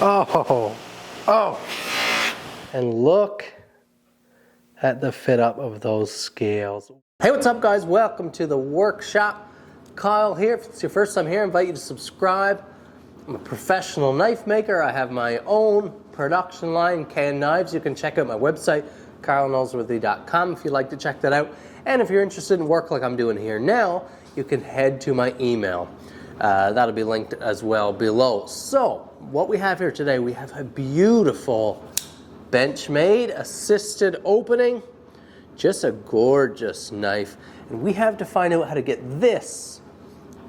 Oh, oh. And look at the fit up of those scales. Hey, what's up guys? Welcome to the workshop. Kyle here. If it's your first time here, I invite you to subscribe. I'm a professional knife maker. I have my own production line, Can Knives. You can check out my website, carlnoseworthy.com, if you'd like to check that out. And if you're interested in work like I'm doing here now, you can head to my email. That'll be linked as well below. So what we have here today, we have a beautiful Benchmade assisted opening. Just a gorgeous knife. And we have to find out how to get this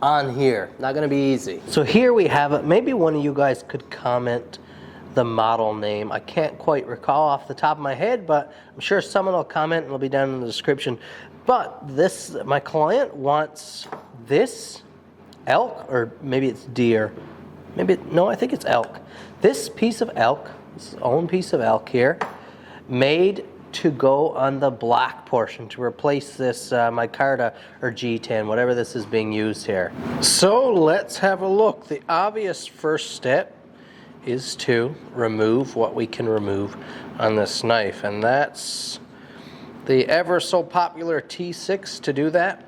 on here. Not gonna be easy. So here we have it. Maybe one of you guys could comment the model name. I can't quite recall off the top of my head, but I'm sure someone will comment and it'll be down in the description. But this, my client wants this elk, or maybe it's deer. Maybe, no, I think it's elk. This piece of elk, this own piece of elk here, made to go on the black portion to replace this micarta or G10, whatever this is being used here. So let's have a look. The obvious first step is to remove what we can remove on this knife, and that's the ever so popular T6 to do that.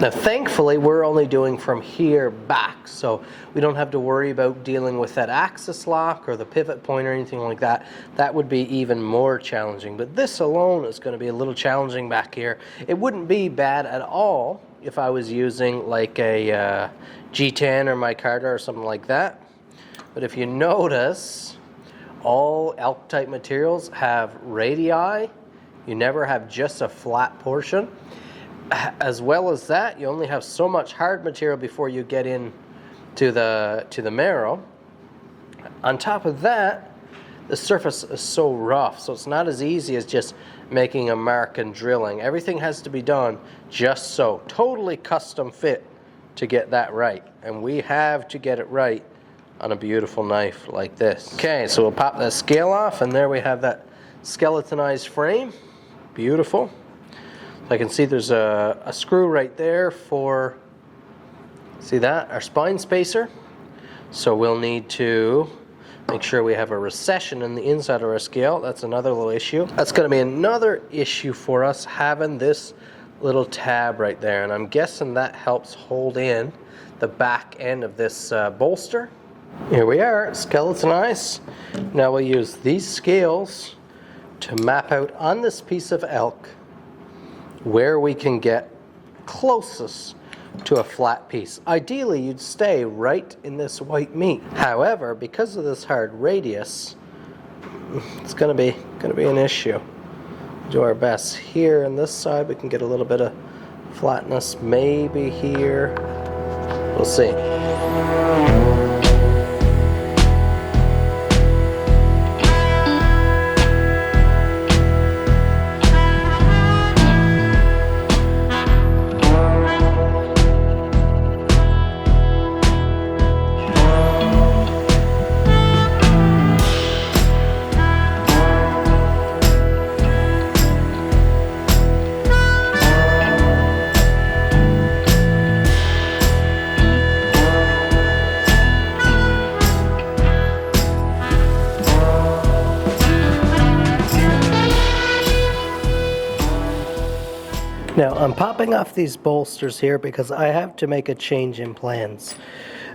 Now thankfully we're only doing from here back, so we don't have to worry about dealing with that axis lock or the pivot point or anything like that. That would be even more challenging, but this alone is going to be a little challenging back here. It wouldn't be bad at all if I was using like a G10 or micarta or something like that. But if you notice, all elk type materials have radii. You never have just a flat portion. As well as that, you only have so much hard material before you get in to the marrow. On top of that, the surface is so rough, so it's not as easy as just making a mark and drilling. Everything has to be done just so. Totally custom fit to get that right. And we have to get it right on a beautiful knife like this. Okay, so we'll pop that scale off, and there we have that skeletonized frame. Beautiful. I can see there's a screw right there for, see that, our spine spacer. So we'll need to make sure we have a recession in the inside of our scale. That's another little issue. That's going to be another issue for us, having this little tab right there. And I'm guessing that helps hold in the back end of this bolster. Here we are, skeletonized. Now we'll use these scales to map out on this piece of elk where we can get closest to a flat piece. Ideally, you'd stay right in this white meat. However, because of this hard radius, it's gonna be an issue. Do our best. Here on this side, we can get a little bit of flatness. Maybe here. We'll see. Now I'm popping off these bolsters here because I have to make a change in plans.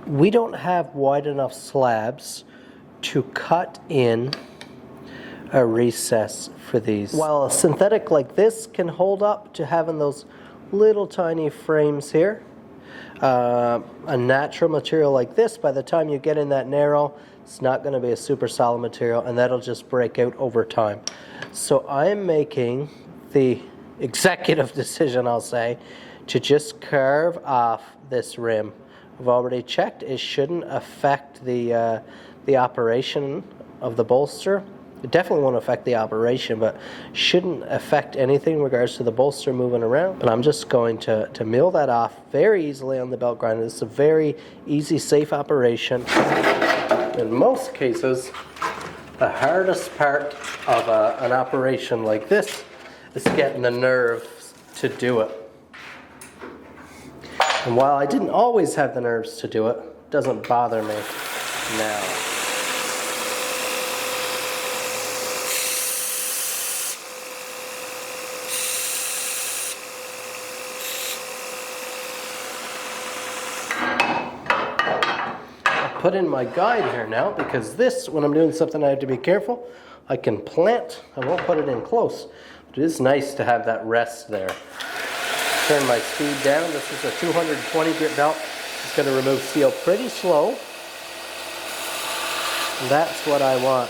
We don't have wide enough slabs to cut in a recess for these. While a synthetic like this can hold up to having those little tiny frames here, a natural material like this, by the time you get in that narrow, it's not going to be a super solid material, and that'll just break out over time. So I'm making the executive decision, I'll say, to just carve off this rim. I've already checked. It shouldn't affect the operation of the bolster. It definitely won't affect the operation, but shouldn't affect anything in regards to the bolster moving around. But I'm just going to mill that off very easily on the belt grinder. It's a very easy, safe operation. In most cases, the hardest part of an operation like this is getting the nerves to do it. And while I didn't always have the nerves to do it, it doesn't bother me now. put in my guide here now, because this, when I'm doing something I have to be careful, I can plant. I won't put it in close, but it is nice to have that rest there. Turn my speed down. This is a 220 grit belt. It's going to remove steel pretty slow. And that's what I want.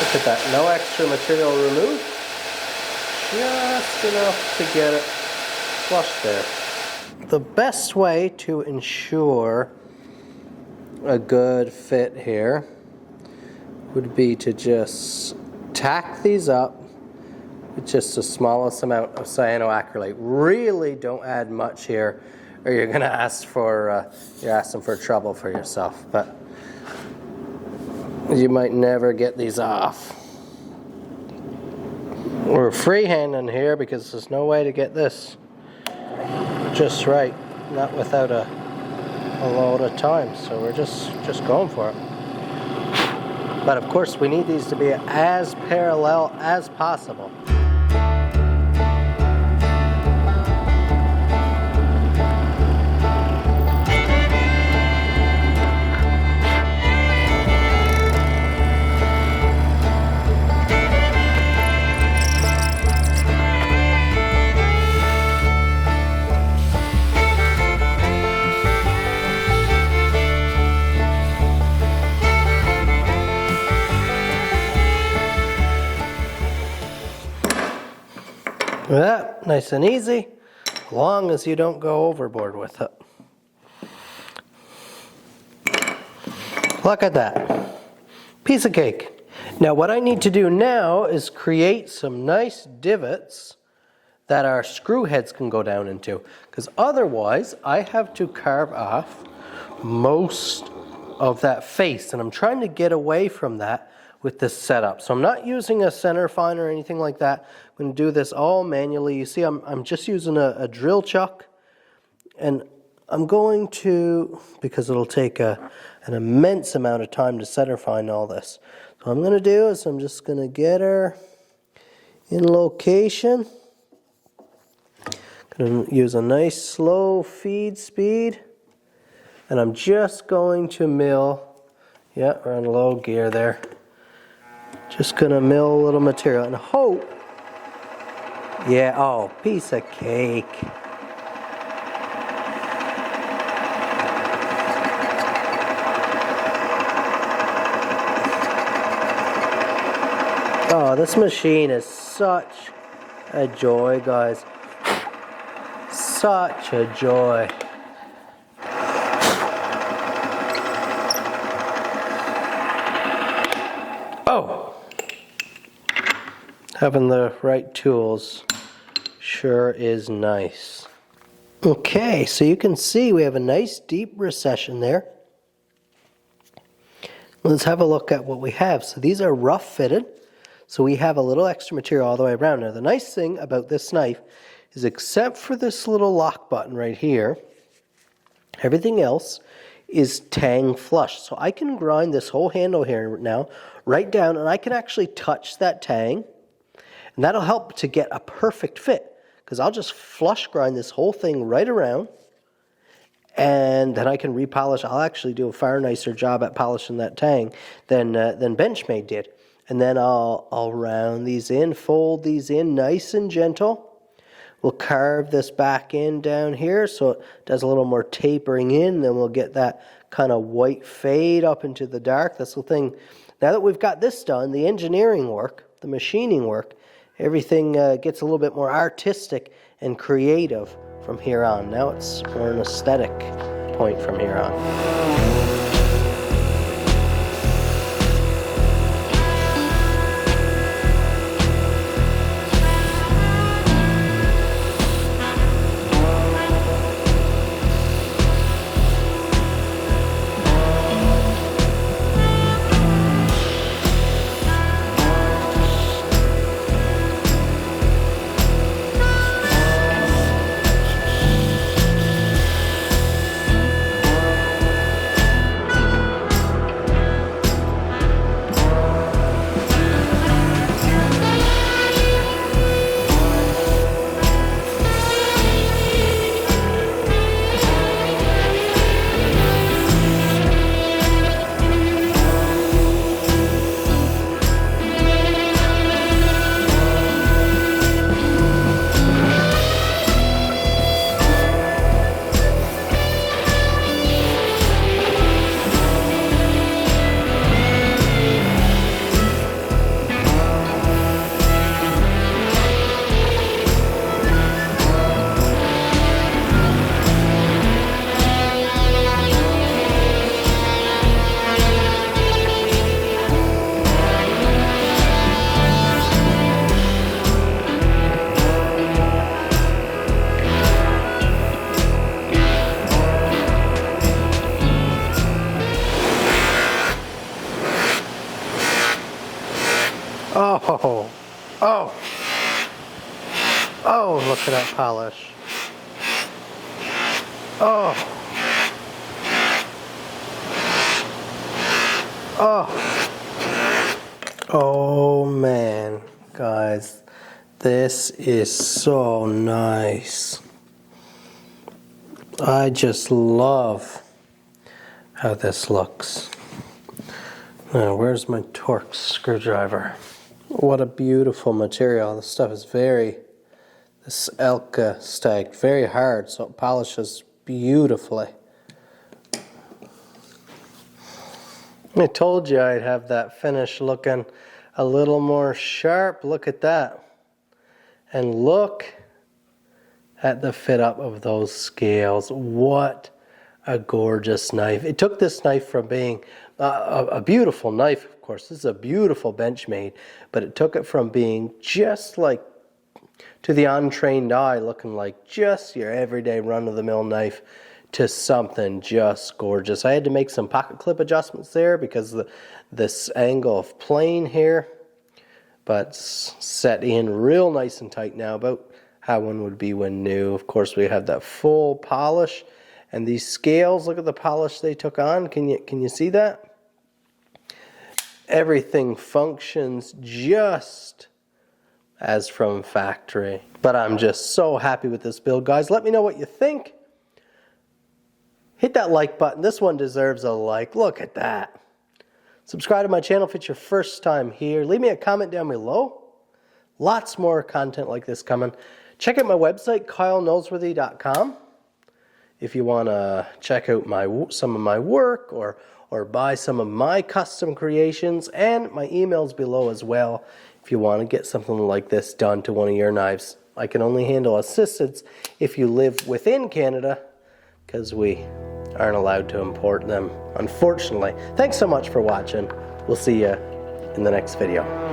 Look at that, no extra material removed. Just enough to get it flush there. The best way to ensure a good fit here would be to just tack these up with just the smallest amount of cyanoacrylate. Really don't add much here, or you're gonna ask for you're asking for trouble for yourself. But you might never get these off. We're freehanding here because there's no way to get this just right, not without a load of time. So we're just going for it. But of course, we need these to be as parallel as possible. Yeah, nice and easy, as long as you don't go overboard with it. Look at that. Piece of cake. Now what I need to do now is create some nice divots that our screw heads can go down into, because otherwise I have to carve off most of that face, and I'm trying to get away from that with this setup. So I'm not using a center fine or anything like that. I'm going to do this all manually. You see, I'm just using a drill chuck, and I'm going to, because it'll take an immense amount of time to center fine all this. So what I'm going to do is I'm just going to get her in location. Going to use a nice slow feed speed, and I'm just going to mill. Yeah, we're on low gear there. Just gonna mill a little material and hope. Yeah, oh, piece of cake. Oh, this machine is such a joy, guys. Such a joy. Oh! Having the right tools sure is nice. Okay, so you can see we have a nice deep recession there. Let's have a look at what we have. So these are rough fitted. So we have a little extra material all the way around. Now the nice thing about this knife is, except for this little lock button right here, everything else is tang flush. So I can grind this whole handle here now right down, and I can actually touch that tang. And that'll help to get a perfect fit, because I'll just flush grind this whole thing right around, and then I can repolish. I'll actually do a far nicer job at polishing that tang than BenchMade did. And then I'll round these in, fold these in nice and gentle. We'll carve this back in down here so it does a little more tapering in. Then we'll get that kind of white fade up into the dark. That's the thing. Now that we've got this done, the engineering work, the machining work, everything gets a little bit more artistic and creative from here on. Now it's more an aesthetic point from here on. Oh, oh, oh, look at that polish. Oh, oh, oh man, guys, this is so nice. I just love how this looks. Now, where's my Torx screwdriver? What a beautiful material. This stuff is this Elka stag, very hard, so it polishes beautifully. I told you I'd have that finish looking a little more sharp. Look at that. And look at the fit up of those scales. What a gorgeous knife. It took this knife from being a beautiful knife, of course. This is a beautiful Benchmade, but it took it from being just like, to the untrained eye, looking like just your everyday run-of-the-mill knife, to something just gorgeous. I had to make some pocket clip adjustments there because this angle of plane here, but set in real nice and tight now, about how one would be when new. Of course, we have that full polish, and these scales, look at the polish they took on. Can you see that? Everything functions just as from factory. But I'm just so happy with this build, guys. Let me know what you think. Hit that like button. This one deserves a like. Look at that. Subscribe to my channel if it's your first time here. Leave me a comment down below. Lots more content like this coming. Check out my website, KyleNoseworthy.com. If you want to check out some of my work or buy some of my custom creations, and my email's below as well if you want to get something like this done to one of your knives. I can only handle assistance if you live within Canada, because we aren't allowed to import them, unfortunately. Thanks so much for watching. We'll see you in the next video.